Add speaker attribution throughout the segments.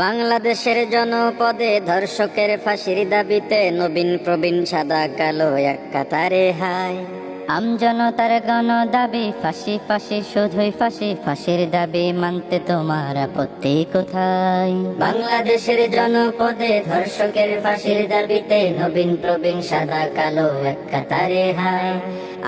Speaker 1: বাংলাদেশের জনপদে ধর্ষকের ফাঁসির দাবিতে নবীন প্রবীণ সাদা কালো এক কাতারে হায়। আমজনতার গণ দাবি ফাঁসি ফাঁসি শুধুই ফাঁসি, ফাঁসির দাবি মানতে তোমার আপত্তি কোথায়? বাংলাদেশের জনপদে ধর্ষকের ফাঁসির দাবিতে নবীন প্রবীণ সাদা কালো এক কাতারে হায়।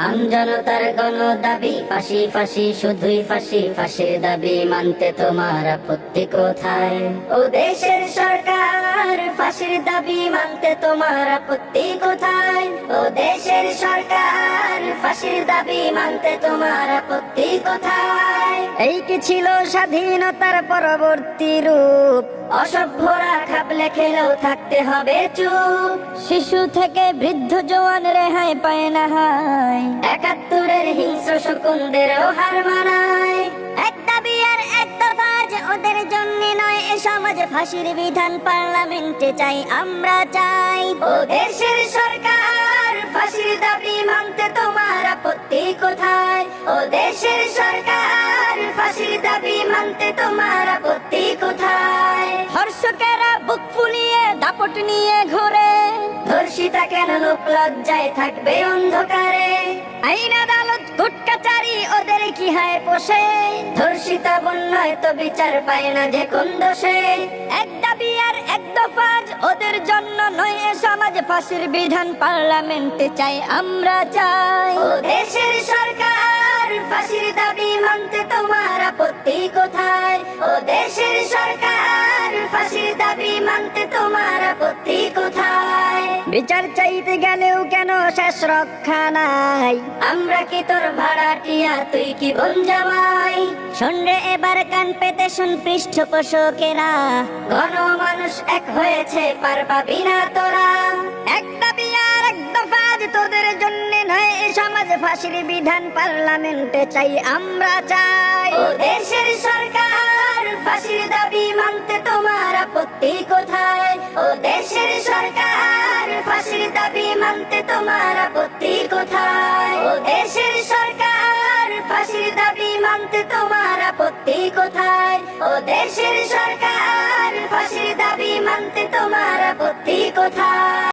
Speaker 1: আমজনতার গণ দাবি ফাঁসি ফাঁসি শুধুই ফাঁসি, ফাঁসির দাবি মানতে তোমার আপত্তি কোথায়? ও দেশের সরকার ফাঁসির দাবি মানতে তোমার আপত্তি কোথায়? ও দেশের সরকার ফাঁসির দাবি মানতে তোমার আপত্তি কোথায়? এই কি ছিল স্বাধীনতার পরবর্তী রূপ? অসভ্যরা খাবলে খেলেও থাকতে হবে চুপ। শিশু থেকে বৃদ্ধ জওয়ান রেহাই পায় না হায়, ৭১-এর হিংস্র শকুনদেরও হার মানায়। এক দাবি আর এক দফা যে ওদের জন্য নয়, এ সমাজে ফাঁসির বিধান পার্লামেন্টে চাই, আমরা চাই। ও দেশের সরকার ফাঁসির দাবি মানতে তোমার আপত্তি কোথায়? ও দেশের সরকার ফাঁসির দাবি মানতে তোমার আপত্তি কোথায়? ধর্ষকেরা বুক ফুলিয়ে দাপট নিয়ে ঘোরে, ধর্ষিতা কেন লোক লজ্জায় থাকবে অন্ধকারে? আইন আদালত কোর্ট কাচারি ওদের কি হায় পোষে, ধর্ষিতা বন্যায় তো বিচার পায় না যে কোন দোষে। এক দাবি আর এক দফা ওদের জন্য নয়, এ সমাজ ফাঁসির বিধান পার্লামেন্টে চাই, আমরা চাই। ও দেশের সরকার ফাঁসির দাবি মানতে তোমার আপত্তি কোথায়? ও দেশের সরকার ফাঁসির দাবি মানতে তোমার আপত্তি কোথায়? বিচার চাইতে গেলেও কেন শেষ রক্ষা নাই? আমরা কি তোর ভাড়াটিয়া, তুই কি বোন জামাই? শোন রে এবার কান পেতে শুন পৃষ্ঠপোষকেরা, ঘন মানুষ এক হয়েছে পার পাবি না তোরা। এক দাবি আর এক দফা তোদের জন্য নয়, এ সমাজে ফাঁসির বিধান পার্লামেন্টে চাই, আমরা চাই। ও দেশের সরকার ফাঁসির দাবি মানতে তোমার আপত্তি কোথায়? ও দেশের সরকার ফাঁসির দাবি মানতে তোমার আপত্তি কোথায়? ও দেশের সরকার ফাঁসির দাবি মানতে তোমার আপত্তি কোথায়? ও দেশের সরকার ফাঁসির দাবি মানতে তোমার আপত্তি কোথায়?